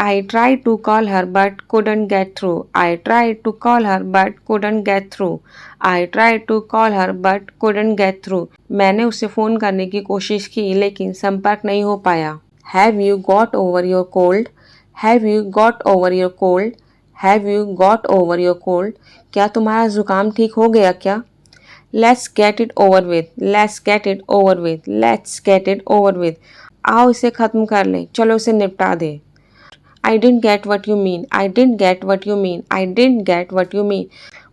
I tried to call her but couldn't get through. I tried to call her but couldn't get through. I tried to call her but couldn't get through. मैंने उसे phone करने की कोशिश की लेकिन संपर्क नहीं हो पाया. Have you got over your cold? Have you got over your cold? Have you got over your cold? क्या तुम्हारा ज़ुकाम ठीक हो गया क्या? Let's get it over with. Let's get it over with. Let's get it over with. आओ इसे ख़त्म कर लें. चलो इसे निपटा दें. I didn't get what you mean. I didn't get what you mean. I didn't get what you mean.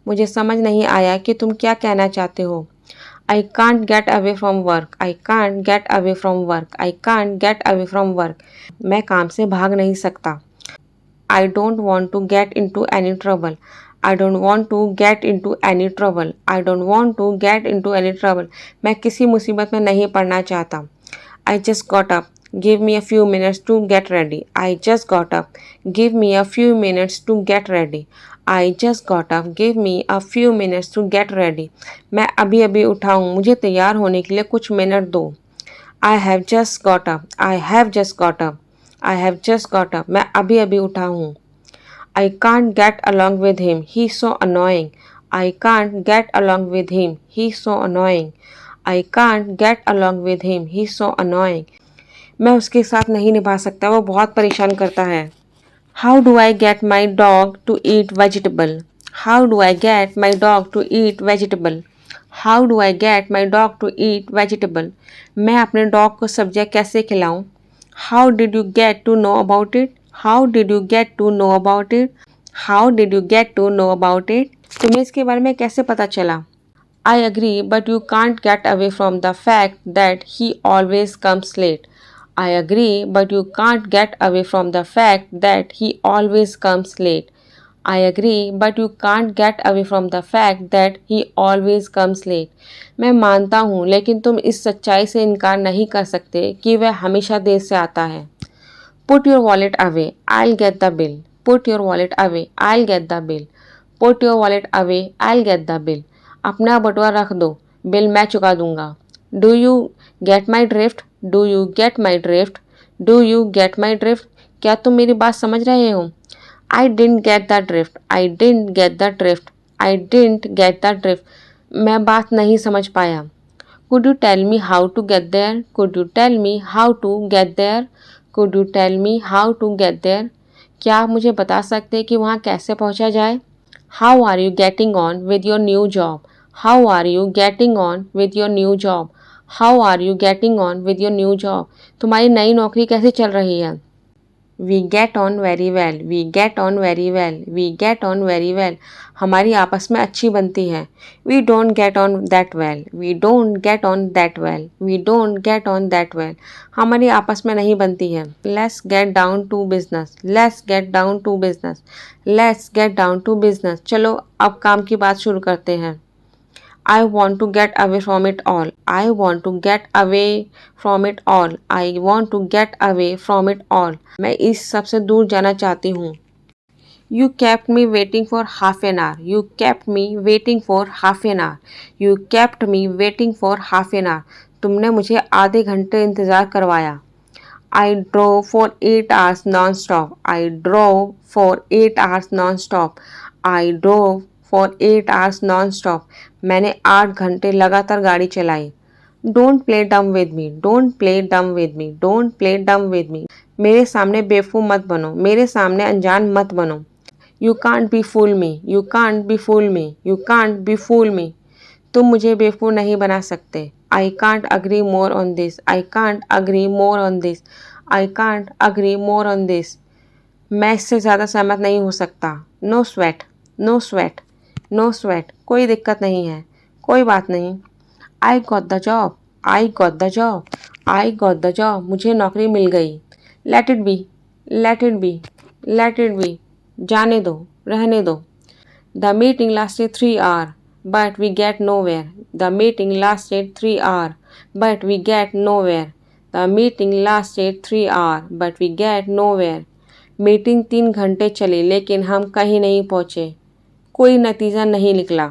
मुझे समझ नहीं आया कि तुम क्या कहना चाहते हो. I can't get away from work. I can't get away from work. I can't get away from work. मैं काम से भाग नहीं सकता. I don't want to get into any trouble. I don't want to get into any trouble. I don't want to get into any trouble. मैं किसी मुसीबत में नहीं पड़ना चाहता. I just got up. Give me a few minutes to get ready. I just got up. Give me a few minutes to get ready. I just got up. Give me a few minutes to get ready. मैं अभी अभी उठा हूँ. मुझे तैयार होने के लिए कुछ मिनट दो. I have just got up. I have just got up. I have just got up. मैं अभी अभी उठा हूँ. I can't get along with him. He's so annoying. I can't get along with him. He's so annoying. I can't get along with him. He's so annoying. मैं उसके साथ नहीं निभा सकता. वो बहुत परेशान करता है. How do I get my dog to eat vegetable? How do I get my dog to eat vegetable? How do I get my dog to eat vegetable? मैं अपने डॉग को सब्जियां कैसे खिलाऊं? How did you get to know about it? How did you get to know about it? How did you get to know about it? तुम्हें इसके बारे में कैसे पता चला? I agree, but you can't get away from the fact that he always comes late. I agree, but you can't get away from the fact that he always comes late. I agree, but you can't get away from the fact that he always comes late. मैं मानता हूँ लेकिन तुम इस सच्चाई से इनकार नहीं कर सकते कि वह हमेशा देर से आता है. Put your wallet away. I'll get the bill. Put your wallet away. I'll get the bill. Put your wallet away. I'll get the bill. अपना बटुआ रख दो. बिल मैं चुका दूंगा. Do you get my drift? Do you get my drift? Do you get my drift? क्या तुम मेरी बात समझ रहे हो? I didn't get the drift. I didn't get the drift. I didn't get the drift. मैं बात नहीं समझ पाया. Could you tell me how to get there? Could you tell me how to get there? Could you tell me how to get there? क्या आप मुझे बता सकते हैं कि वहाँ कैसे पहुँचा जाए? How are you getting on with your new job? How are you getting on with your new job? How are you getting on with your new job? तुम्हारी नई नौकरी कैसे चल रही है? We get on very well. We get on very well. We get on very well. हमारी आपस में अच्छी बनती है. We don't get on that well. We don't get on that well. We don't get on that well. हमारी आपस में नहीं बनती है. Let's get down to business. Let's get down to business. Let's get down to business. चलो अब काम की बात शुरू करते हैं. I want to get away from it all. I want to get away from it all. I want to get away from it all. मैं इस सब से दूर जाना चाहती हूँ. You kept me waiting for half an hour. You kept me waiting for half an hour. You kept me waiting for half an hour. तुमने मुझे आधे घंटे इंतज़ार करवाया. I drove for 8 hours non-stop. I drove for 8 hours non-stop. I drove for 8 hours non-stop. मैंने 8 घंटे लगातार गाड़ी चलाई. Don't play dumb with me. Don't play dumb with me. Don't play dumb with me. मेरे सामने बेवकूफ़ मत बनो. मेरे सामने अनजान मत बनो. You can't be fool me. You can't be fool me. You can't be fool me. तुम मुझे बेवकूफ़ नहीं बना सकते. I can't agree more on this. I can't agree more on this. I can't agree more on this. मैं इससे ज़्यादा सहमत नहीं हो सकता. No sweat. No sweat. No sweat. कोई दिक्कत नहीं है. कोई बात नहीं. I got the job. I got the job. I got the job. मुझे नौकरी मिल गई. Let it be. Let it be. Let it be. जाने दो. रहने दो. The meeting lasted 3 hours, but we get nowhere. The meeting lasted 3 hours, but we get nowhere. The meeting lasted 3 hours, but we get nowhere. Meeting 3 घंटे चली लेकिन हम कहीं नहीं पहुँचे. कोई नतीजा नहीं निकला.